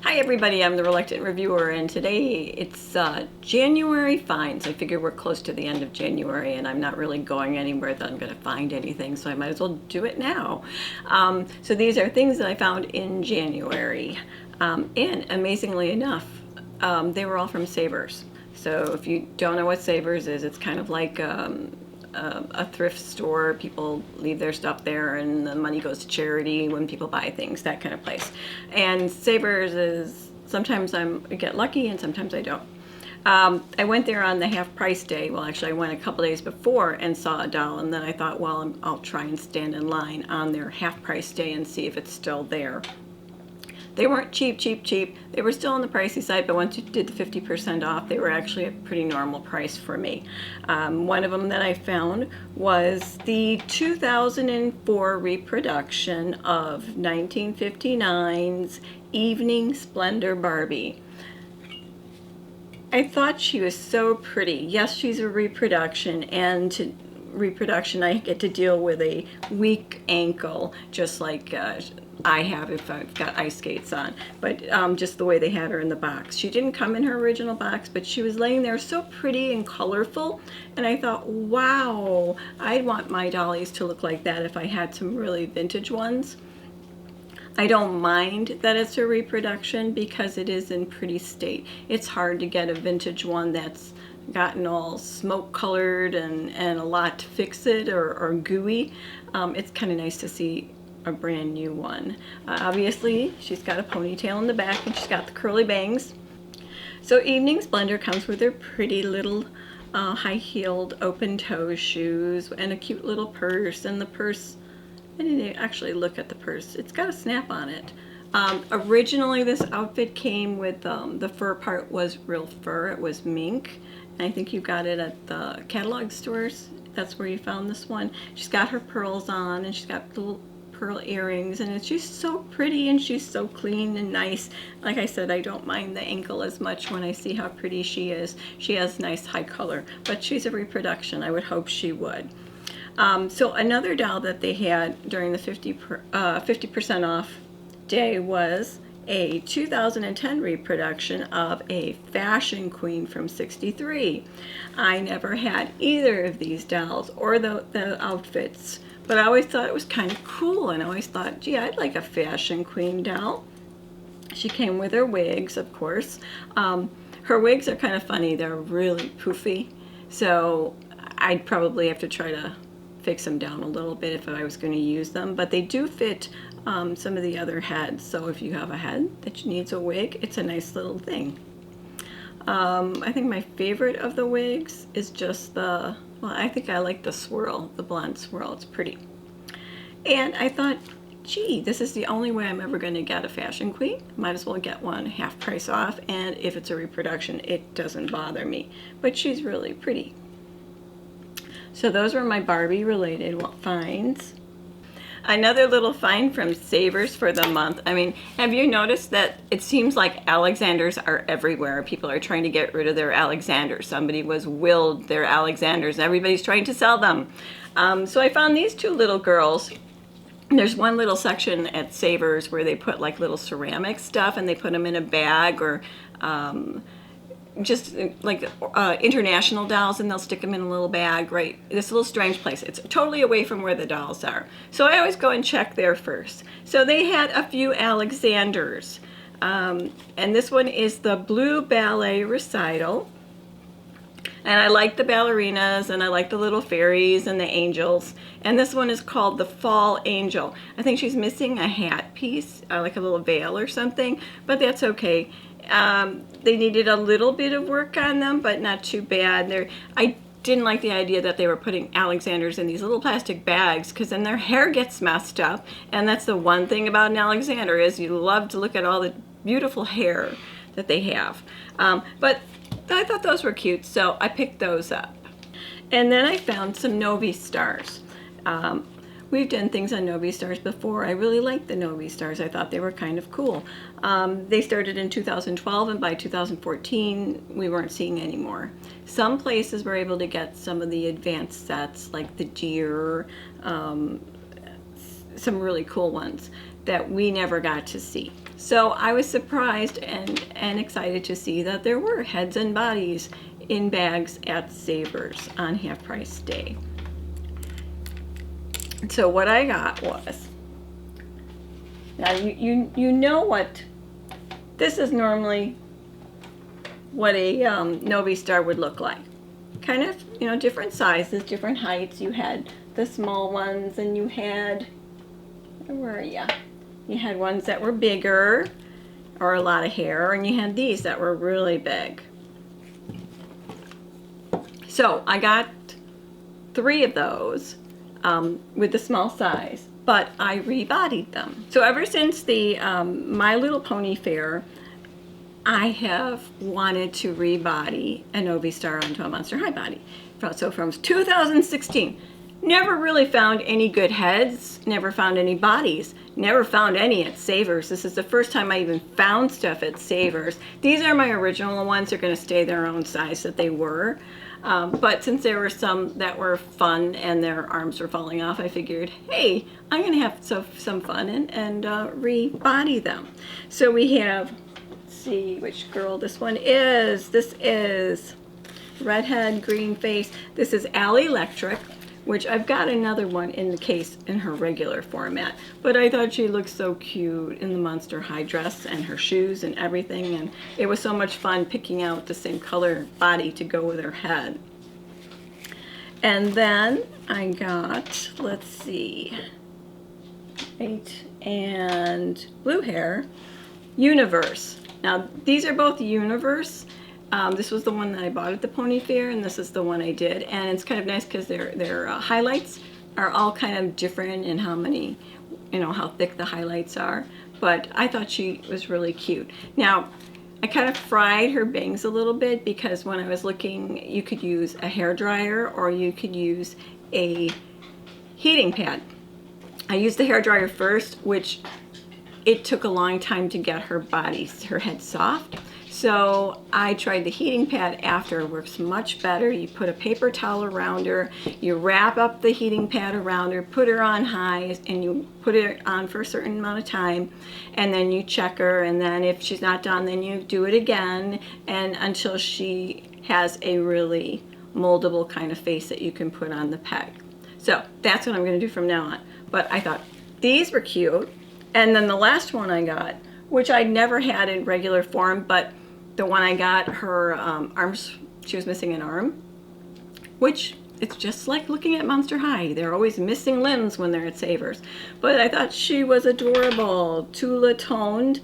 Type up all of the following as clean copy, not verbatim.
Hi everybody, I'm the Reluctant Reviewer, and today it's January finds. I figure we're close to the end of January and I'm not really going anywhere that I'm going to find anything, so I might as well do it now. So these are things that I found in January, and amazingly enough, they were all from Savers. So if you don't know what Savers is, it's kind of like a thrift store. People leave their stuff there and the money goes to charity when people buy things, that kind of place. And Savers is, sometimes I get lucky and sometimes I don't. I went there on the half price day. Well, actually I went a couple days before and saw a doll, and then I thought, well, I'll try and stand in line on their half price day and see if it's still there. They weren't cheap. They were still on the pricey side, but once you did the 50% off, they were actually a pretty normal price for me. One of them that I found was the 2004 reproduction of 1959's Evening Splendor Barbie. I thought she was so pretty. Yes, she's a reproduction, and to reproduction I get to deal with a weak ankle, just like I have if I've got ice skates on, but just the way they had her in the box. She didn't come in her original box, but she was laying there so pretty and colorful, and I thought, wow, I'd want my dollies to look like that if I had some really vintage ones. I don't mind that it's a reproduction because it is in pretty state. It's hard to get a vintage one that's gotten all smoke colored and a lot to fix it or gooey. It's kind of nice to see a brand new one. Obviously she's got a ponytail in the back and she's got the curly bangs. So Evening Splendor comes with her pretty little high-heeled open-toe shoes and a cute little purse, and the purse, I didn't actually look at the purse, it's got a snap on it. Originally this outfit came with the fur part was real fur, it was mink. I think you got it at the catalog stores. That's where you found this one. She's got her pearls on and she's got little pearl earrings, and it's just so pretty and she's so clean and nice. Like I said, I don't mind the ankle as much when I see how pretty she is. She has nice high color, but she's a reproduction. I would hope she would. So another doll that they had during the 50% off day was a 2010 reproduction of a fashion queen from '63. I never had either of these dolls or the outfits, but I always thought it was kind of cool, and I always thought, gee, I'd like a fashion queen doll. She came with her wigs, of course. Her wigs are kind of funny. They're really poofy, so I'd probably have to try to fix them down a little bit if I was going to use them, but they do fit some of the other heads, so if you have a head that needs a wig, it's a nice little thing. I think my favorite of the wigs is just well, I think I like the swirl, the blonde swirl. It's pretty. And I thought, gee, this is the only way I'm ever going to get a fashion queen. Might as well get one half price off, and if it's a reproduction, it doesn't bother me. But she's really pretty. So those were my Barbie related finds. Another little find from Savers for the month. I mean, have you noticed that it seems like Alexanders are everywhere? People are trying to get rid of their Alexanders. Somebody was willed their Alexanders. Everybody's trying to sell them. So I found these two little girls. There's one little section at Savers where they put like little ceramic stuff and they put them in a bag, or just like international dolls, and they'll stick them in a little bag, right? This little strange place. It's totally away from where the dolls are. So I always go and check there first. So they had a few Alexanders. And this one is the Blue Ballet Recital. And I like the ballerinas, and I like the little fairies and the angels. And this one is called the Fall Angel. I think she's missing a hat piece, like a little veil or something, but that's okay. They needed a little bit of work on them, but not too bad. I didn't like the idea that they were putting Alexanders in these little plastic bags, because then their hair gets messed up, and that's the one thing about an Alexander, is you love to look at all the beautiful hair that they have. But I thought those were cute, so I picked those up. And then I found some Novi Stars. We've done things on Novi Stars before. I really liked the Novi Stars. I thought they were kind of cool. They started in 2012, and by 2014 we weren't seeing any more. Some places were able to get some of the advanced sets, like the deer, some really cool ones that we never got to see. So I was surprised and excited to see that there were heads and bodies in bags at Savers on Half Price Day. So what I got was, now you know what, this is normally what a Novi Star would look like. Kind of, you know, different sizes, different heights. You had the small ones, and you had, where are you? You had ones that were bigger, or a lot of hair, and you had these that were really big. So I got 3 of those with the small size, but I rebodied them. So ever since the My Little Pony fair, I have wanted to rebody a Novi Star onto a Monster High body. So from 2016, never really found any good heads, never found any bodies, never found any at Savers. This is the first time I even found stuff at Savers. These are my original ones. They're going to stay their own size that they were. But since there were some that were fun and their arms were falling off, I figured, hey, I'm going to have some fun and rebody them. So we have, see which girl this one is. This is redhead, green face. This is Allie Electric, which I've got another one in the case in her regular format. But I thought she looked so cute in the Monster High dress and her shoes and everything. And it was so much fun picking out the same color body to go with her head. And then I got, let's see, white and blue hair, Universe. Now, these are both Universe. This was the one that I bought at the Pony Fair, and this is the one I did. And it's kind of nice because their highlights are all kind of different in how many, you know, how thick the highlights are. But I thought she was really cute. Now, I kind of fried her bangs a little bit because when I was looking, you could use a hair dryer or you could use a heating pad. I used the hair dryer first, which it took a long time to get her head soft. So I tried the heating pad after. It works much better. You put a paper towel around her, you wrap up the heating pad around her, put her on high, and you put it on for a certain amount of time, and then you check her, and then if she's not done, then you do it again, and until she has a really moldable kind of face that you can put on the peg. So that's what I'm going to do from now on. But I thought these were cute. And then the last one I got, which I never had in regular form, but the one I got, her arms, she was missing an arm, which it's just like looking at Monster High. They're always missing limbs when they're at Savers. But I thought she was adorable, Tula toned.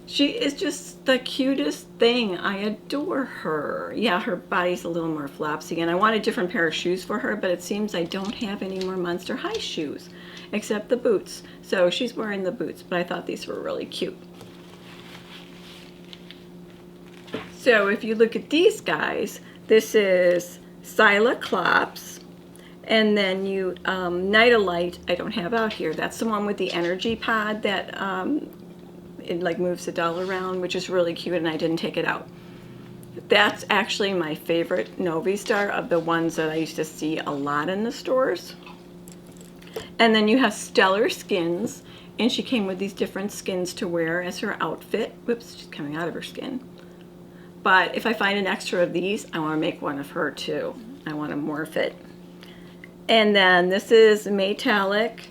She is just the cutest thing. I adore her. Yeah, her body's a little more flopsy, and I want a different pair of shoes for her, but it seems I don't have any more Monster High shoes, except the boots. So she's wearing the boots, but I thought these were really cute. So if you look at these guys, this is Cyclops, and then you, Night-A-Light, I don't have out here. That's the one with the energy pod that it like moves the doll around, which is really cute, and I didn't take it out. That's actually my favorite Novi Star of the ones that I used to see a lot in the stores. And then you have Stellar Skins, and she came with these different skins to wear as her outfit. Whoops, she's coming out of her skin. But if I find an extra of these, I want to make one of her too. I want to morph it. And then this is Metallic,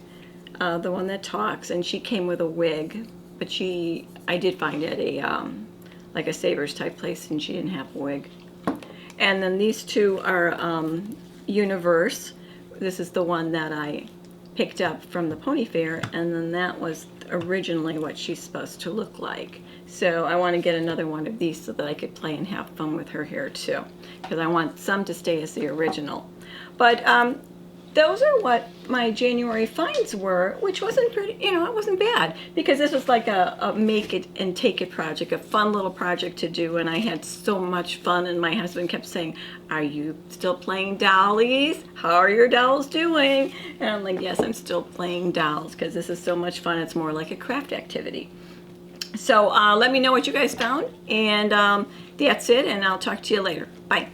the one that talks, and she came with a wig. But I did find it like a Savers type place, and she didn't have a wig. And then these two are Universe. This is the one that I picked up from the Pony Fair, and then that was originally what she's supposed to look like. So I want to get another one of these so that I could play and have fun with her hair too, because I want some to stay as the original. But those are what my January finds were, which wasn't pretty, you know, it wasn't bad, because this was like a make it and take it project, a fun little project to do, and I had so much fun, and my husband kept saying, are you still playing dollies? How are your dolls doing? And I'm like, yes, I'm still playing dolls, because this is so much fun. It's more like a craft activity. So let me know what you guys found, and that's it, and I'll talk to you later. Bye.